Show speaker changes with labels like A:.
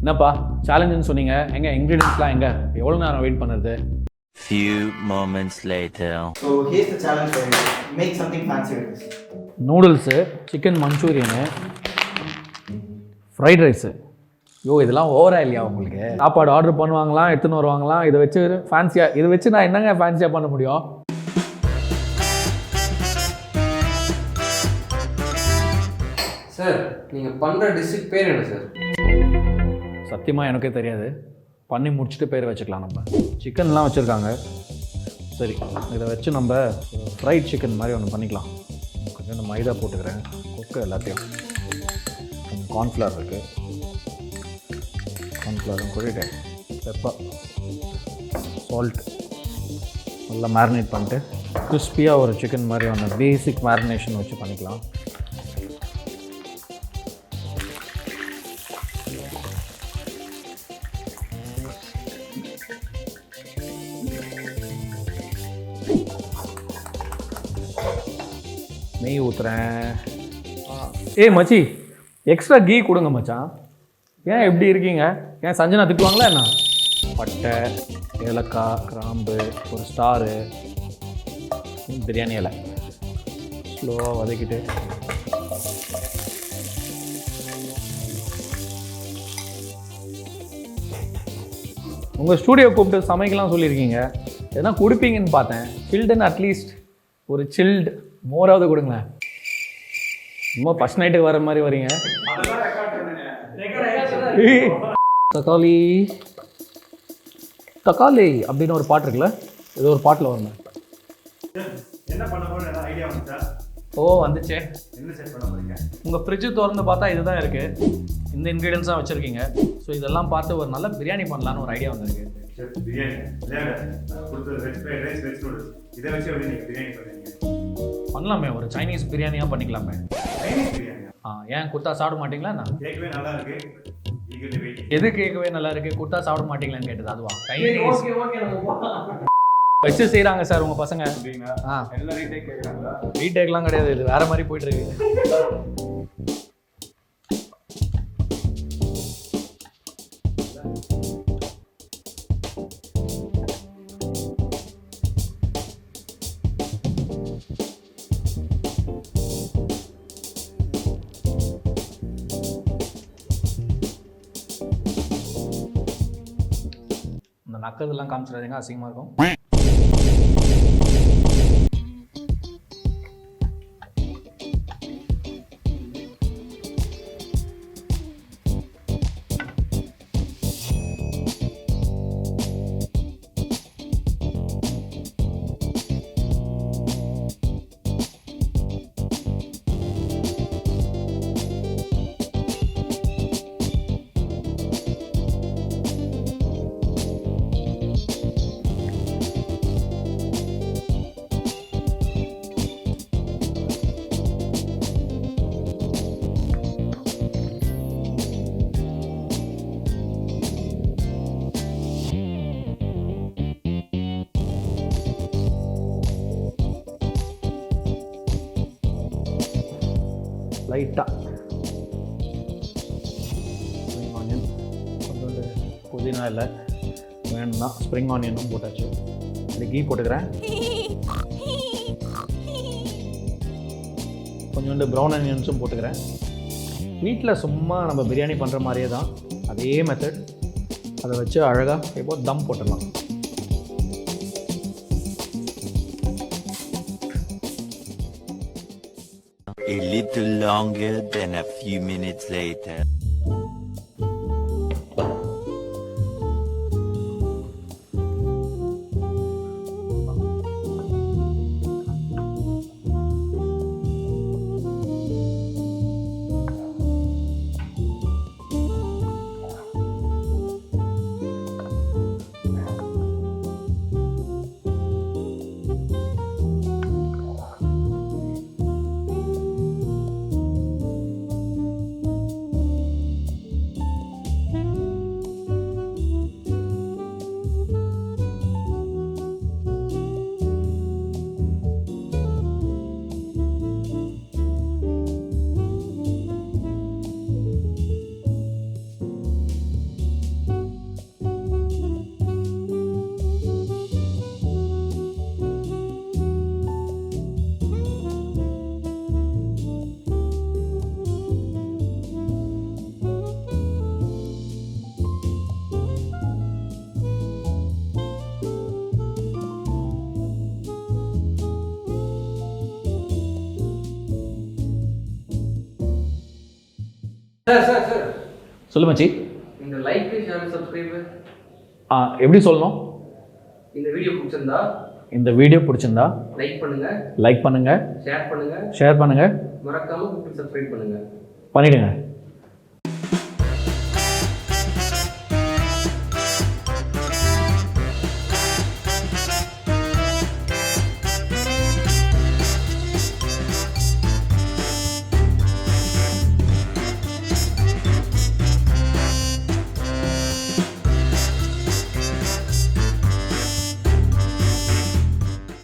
A: என்னப்பா சேலஞ்சுன்னு சொன்னீங்க, எங்க இன்க்ரீடியன்ஸ்லாம் எங்க? எவ்வளோ நேரம் வெயிட் பண்ணுறது?
B: Few moments later.
C: So here's the challenge for you. Make something fancy with this.
A: Noodles, chicken Manchurian, fried rice. ஐயோ இதெல்லாம் ஓவரா இல்லையா உங்களுக்கு? சாப்பாடு ஆர்டர் பண்ணுவாங்களாம், எடுத்துன்னு வருவாங்களாம், இதை வச்சு ஃபேன்சியாக இதை வச்சு நான் என்னங்க ஃபேன்சியாக பண்ண முடியும்?
D: சார் நீங்கள் பண்ணுற டிஷ்ஷுக்கு பேர் என்ன சார்?
A: சத்தியமாக எனக்கே தெரியாது. பண்ணி முடிச்சுட்டு பேர் வச்சுக்கலாம். நம்ம சிக்கன்லாம் வச்சுருக்காங்க. சரி, இதை வச்சு நம்ம ஃப்ரைட் சிக்கன் மாதிரி ஒன்று பண்ணிக்கலாம். கொஞ்சம் இந்த மைதா போட்டுக்கிறேன், கொக்கு எல்லாத்தையும். கொஞ்சம் கார்ன்ஃப்ளவர் இருக்குது, கார்ன்ஃப்ளவரும் கூட்டிட்டு பெப்பர், சால்ட் நல்லா மேரினேட் பண்ணிட்டு கிறிஸ்பியாக ஒரு சிக்கன் மாதிரி ஒன்று பேசிக் மேரினேஷன் வச்சு பண்ணிக்கலாம். நெய் ஊற்றுறேன். மச்சி எக்ஸ்ட்ரா கீ கொடுங்க மச்சான். ஏன் எப்படி இருக்கீங்க? ஏன் சஞ்சனா திட்டுவாங்களா என்ன? பட்டை, ஏலக்காய், கிராம்பு, ஒரு ஸ்டாரு, பிரியாணி இலை ஸ்லோவாக வதக்கிட்டு உங்கள் ஸ்டூடியோ கூப்பிட்டு சமைக்கலாம் சொல்லியிருக்கீங்க. எதனா கொடுப்பீங்கன்னு பார்த்தேன். சில்டுன்னு அட்லீஸ்ட் ஒரு சில்டு மோராவது கொடுங்களேன். ரொம்ப ஃபர்ஸ்ட் நைட்டுக்கு வர மாதிரி வரீங்க. தக்காளி தக்காளி அப்படின்னு ஒரு பாட்டு இருக்குல்ல, ஏதோ ஒரு பாட்டில் வரணும்.
E: என்ன பண்ண போறேன் ஐடியா வந்துச்சா?
A: வந்துச்சே.
E: என்ன செட் பண்ண போறீங்க?
A: உங்கள் ஃப்ரிட்ஜு திறந்து பார்த்தா இதுதான் இருக்குது. இந்த இன்க்ரீடியன்ஸாக வச்சுருக்கீங்க. ஸோ இதெல்லாம் பார்த்து ஒரு நல்ல பிரியாணி பண்ணலான்னு ஒரு ஐடியா வந்திருக்கு.
E: பிரியாணி கொடுத்தது veg fried rice, veg noodles, இதை வச்சு எப்படி நீங்கள் பிரியாணி பண்ணுவீங்க?
A: பண்ணலாமே, ஒரு சைனீஸ் பிரியாணியாக பண்ணிக்கலாமே.
E: சைனீஸ் பிரியாணி
A: ஏன் கொடுத்தா சாப்பிட மாட்டீங்களா? நான்
E: கேட்கவே நல்லா இருக்கு.
A: எது கேட்கவே நல்லா இருக்கு? கொடுத்தா சாப்பிட மாட்டீங்களான்னு கேட்டது அதுவா? வச்சு செய்கிறாங்க சார் உங்கள் பசங்க.
E: எல்லாம் ரீடேக் கேட்குறாங்களா?
A: ரீடேக்லாம் கிடையாது, இது வேற மாதிரி போயிட்டு இருக்கு. இந்த நக்கிறதுலாம் காமிச்சிடாதீங்க, அசிங்கமாக இருக்கும். லைட்டாக ஸ்ப்ரிங் ஆனியன், கொஞ்சோண்டு புதினா இல்லை வேணும்னா ஸ்ப்ரிங் ஆனியனும் போட்டாச்சு. இந்த கீ போட்டுக்கிறேன். கொஞ்சோண்டு ப்ரௌன் ஆனியன்ஸும் போட்டுக்கிறேன். வீட்டில் சும்மா நம்ம பிரியாணி பண்ணுற மாதிரியே தான், அதே மெத்தட். அதை வச்சு அழகாக இப்போ தம் போட்டுடலாம்.
B: A little longer than a few minutes later.
D: Sir sir sir
A: சொல்லு மச்சி.
D: இந்த லைக் ஷேர் சப்ஸ்கிரைப்
A: எப்படி சொல்லணும்?
D: இந்த வீடியோ பிடிச்சிருந்தா
A: இந்த வீடியோ பிடிச்சிருந்தா
D: லைக் பண்ணுங்க,
A: லைக் பண்ணுங்கள்,
D: ஷேர் பண்ணுங்க,
A: ஷேர் பண்ணுங்கள்,
D: மறக்காம சப்ஸ்கிரைப் பண்ணுங்க.
A: பண்ணிவிடுங்க.